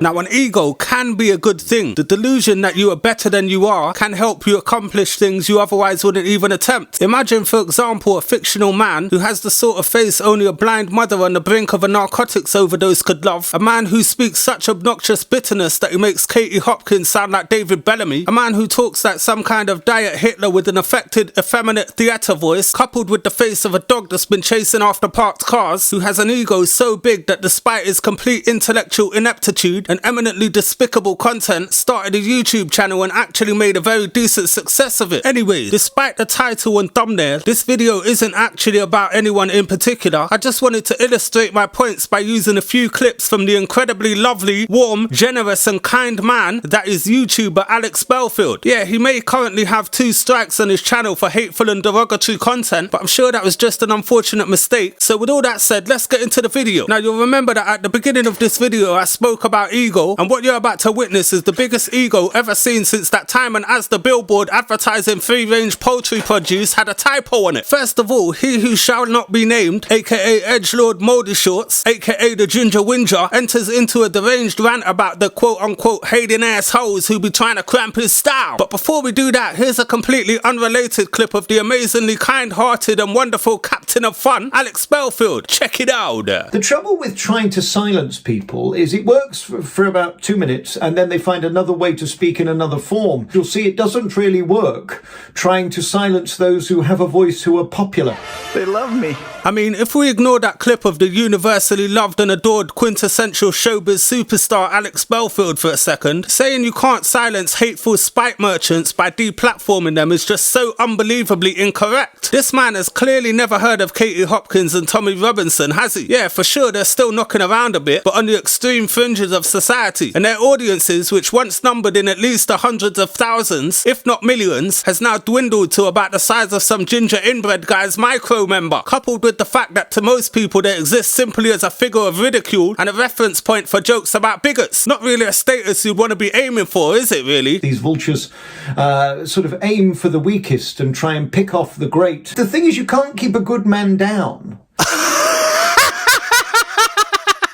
Now, an ego can be a good thing. The delusion that you are better than you are can help you accomplish things you otherwise wouldn't even attempt. Imagine, for example, a fictional man who has the sort of face only a blind mother on the brink of a narcotics overdose could love. A man who speaks such obnoxious bitterness that he makes Katie Hopkins sound like David Bellamy. A man who talks like some kind of diet Hitler with an affected, effeminate theatre voice, coupled with the face of a dog that's been chasing after parked cars, who has an ego so big that despite his complete intellectual ineptitude and eminently despicable content, started a YouTube channel and actually made a very decent success of it. Anyway, despite the title and thumbnail, this video isn't actually about anyone in particular. I just wanted to illustrate my points by using a few clips from the incredibly lovely, warm, generous and kind man that is YouTuber Alex Belfield. Yeah, he may currently have 2 strikes on his channel for hateful and derogatory content, but I'm sure that was just an unfortunate mistake. So with all that said, let's get into the video. Now, you'll remember that at the beginning of this video I spoke about ego, and what you're about to witness is the biggest ego ever seen since that time when as the billboard advertising free-range poultry produce had a typo on it. First of all, he who shall not be named, aka Edgelord Moldy Shorts, aka the Ginger Whinger, enters into a deranged rant about the quote-unquote hating assholes who be trying to cramp his style. But before we do that, here's a completely unrelated clip of the amazingly kind-hearted and wonderful captain of fun, Alex Belfield. Check it out. The trouble with trying to silence people is it works for about 2 minutes and then they find another way to speak in another form. You'll see it doesn't really work trying to silence those who have a voice who are popular. They love me. I mean, if we ignore that clip of the universally loved and adored quintessential showbiz superstar Alex Belfield for a second, saying you can't silence hateful spite merchants by deplatforming them is just so unbelievably incorrect. This man has clearly never heard of Katie Hopkins and Tommy Robinson, has he? Yeah, for sure they're still knocking around a bit, but on the extreme fringes of society. And their audiences, which once numbered in at least the hundreds of thousands, if not millions, has now dwindled to about the size of some ginger inbred guy's micro member, coupled with the fact that to most people they exist simply as a figure of ridicule and a reference point for jokes about bigots. Not really a status you'd want to be aiming for, is it really? These vultures sort of aim for the weakest and try and pick off the great. The thing is, you can't keep a good man down.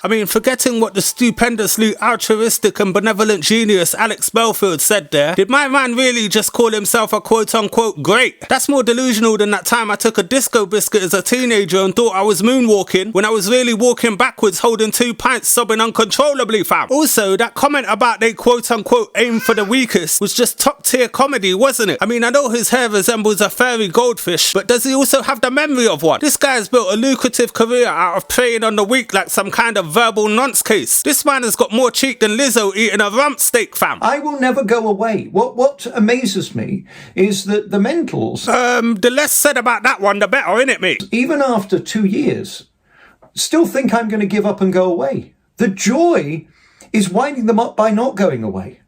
I mean, forgetting what the stupendously altruistic and benevolent genius Alex Belfield said there, did my man really just call himself a quote-unquote great? That's more delusional than that time I took a disco biscuit as a teenager and thought I was moonwalking when I was really walking backwards holding 2 pints sobbing uncontrollably, fam. Also, that comment about they quote-unquote aim for the weakest was just top-tier comedy, wasn't it? I mean, I know his hair resembles a fairy goldfish, but does he also have the memory of one? This guy has built a lucrative career out of preying on the weak like some kind of verbal nonce case. This man has got more cheek than Lizzo eating a rump steak, fam. I will never go away. What amazes me is that the mentals... The less said about that one, the better, innit, mate? Even after 2 years, still think I'm going to give up and go away. The joy is winding them up by not going away.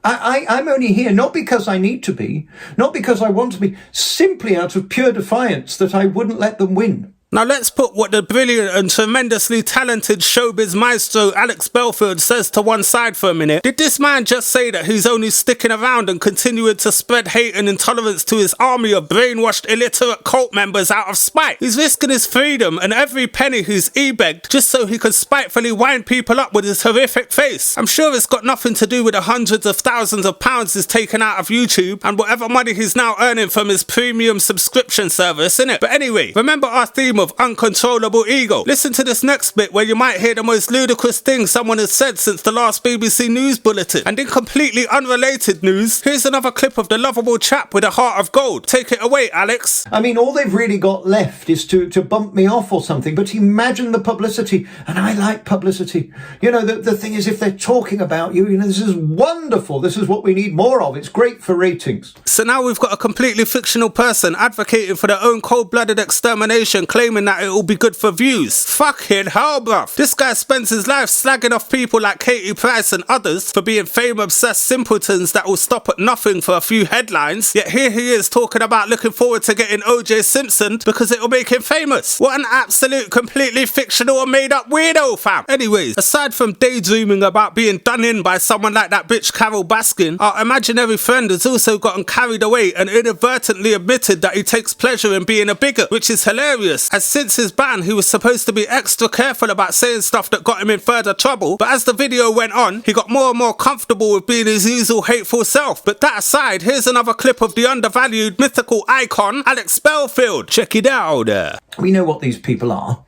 I'm only here not because I need to be, not because I want to be, simply out of pure defiance that I wouldn't let them win. Now let's put what the brilliant and tremendously talented showbiz maestro Alex Belfield says to one side for a minute. Did this man just say that he's only sticking around and continuing to spread hate and intolerance to his army of brainwashed illiterate cult members out of spite? He's risking his freedom and every penny he's e-begged just so he can spitefully wind people up with his horrific face. I'm sure it's got nothing to do with the hundreds of thousands of pounds he's taken out of YouTube and whatever money he's now earning from his premium subscription service, innit? But anyway, remember our theme of uncontrollable ego. Listen to this next bit where you might hear the most ludicrous thing someone has said since the last BBC News bulletin. And in completely unrelated news, here's another clip of the lovable chap with a heart of gold. Take it away, Alex. I mean, all they've really got left is to bump me off or something, but imagine the publicity, and I like publicity. You know, the thing is, if they're talking about you, this is wonderful, this is what we need more of, it's great for ratings. So now we've got a completely fictional person advocating for their own cold-blooded extermination, claiming that it will be good for views. Fucking hell, bruv. This guy spends his life slagging off people like Katie Price and others for being fame-obsessed simpletons that will stop at nothing for a few headlines, yet here he is talking about looking forward to getting OJ Simpson because it will make him famous. What an absolute, completely fictional and made-up weirdo, fam. Anyways, aside from daydreaming about being done in by someone like that bitch Carol Baskin, our imaginary friend has also gotten carried away and inadvertently admitted that he takes pleasure in being a bigot, which is hilarious, as says since his ban, he was supposed to be extra careful about saying stuff that got him in further trouble, but as the video went on, he got more and more comfortable with being his usual hateful self. But that aside, here's another clip of the undervalued mythical icon, Alex Belfield. Check it out. We know what these people are.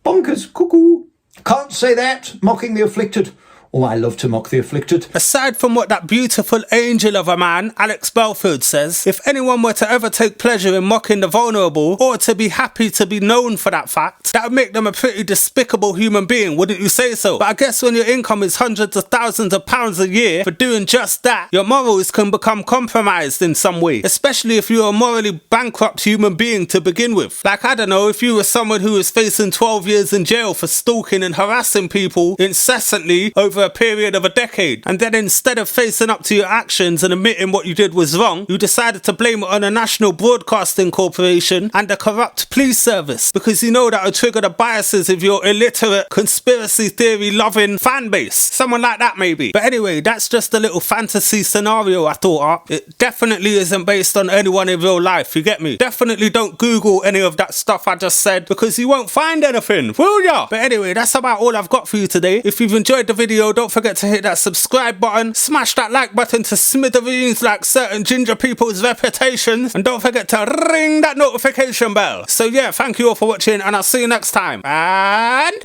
Bonkers, cuckoo. Can't say that, mocking the afflicted. Oh, I love to mock the afflicted. Aside from what that beautiful angel of a man, Alex Belfield, says, if anyone were to ever take pleasure in mocking the vulnerable, or to be happy to be known for that fact, that would make them a pretty despicable human being, wouldn't you say so? But I guess when your income is hundreds of thousands of pounds a year for doing just that, your morals can become compromised in some way, especially if you're a morally bankrupt human being to begin with. Like, I don't know, if you were someone who was facing 12 years in jail for stalking and harassing people incessantly over a period of a decade, and then instead of facing up to your actions and admitting what you did was wrong, you decided to blame it on a national broadcasting corporation and a corrupt police service, because you know that will trigger the biases of your illiterate, conspiracy theory loving fan base. Someone like that maybe. But anyway, that's just a little fantasy scenario I thought up. It definitely isn't based on anyone in real life, you get me? Definitely don't Google any of that stuff I just said, because you won't find anything, will ya? But anyway, that's about all I've got for you today. If you've enjoyed the video, don't forget to hit that subscribe button, smash that like button to smithereens like certain ginger people's reputations, and don't forget to ring that notification bell. So yeah, thank you all for watching, and I'll see you next time. And